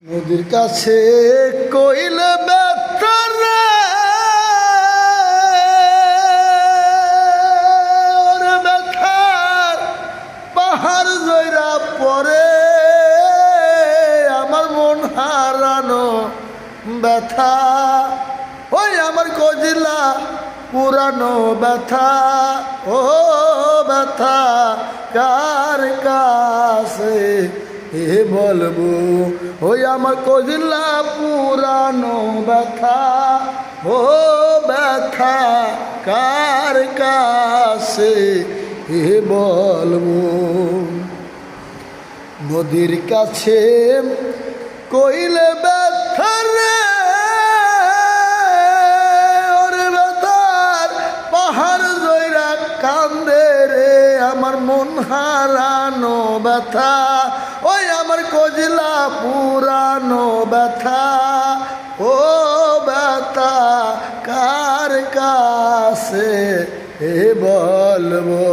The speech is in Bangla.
নদীর কাছে কইলে ব্যথারে ওরে ব্যথার পাহাড় জইরা পরে আমার মন হারানো ব্যথা ওই আমার কজিলা পুরানো ব্যথা ও ব্যথা কার কাছে এ বলবো ওই আমার কজিলা পুরানো ব্যথা ও ব্যথা কার কাছে এ বলবো নদীর কাছে কইলে ব্যথা রে ওরে ব্যথার পাহাড় জইরা কান্দে রে আমার মন হারানো ব্যথা ওই আমার কজিলা পুরানো ব্যথা ও ব্যথা কার কাছে এ বলবো।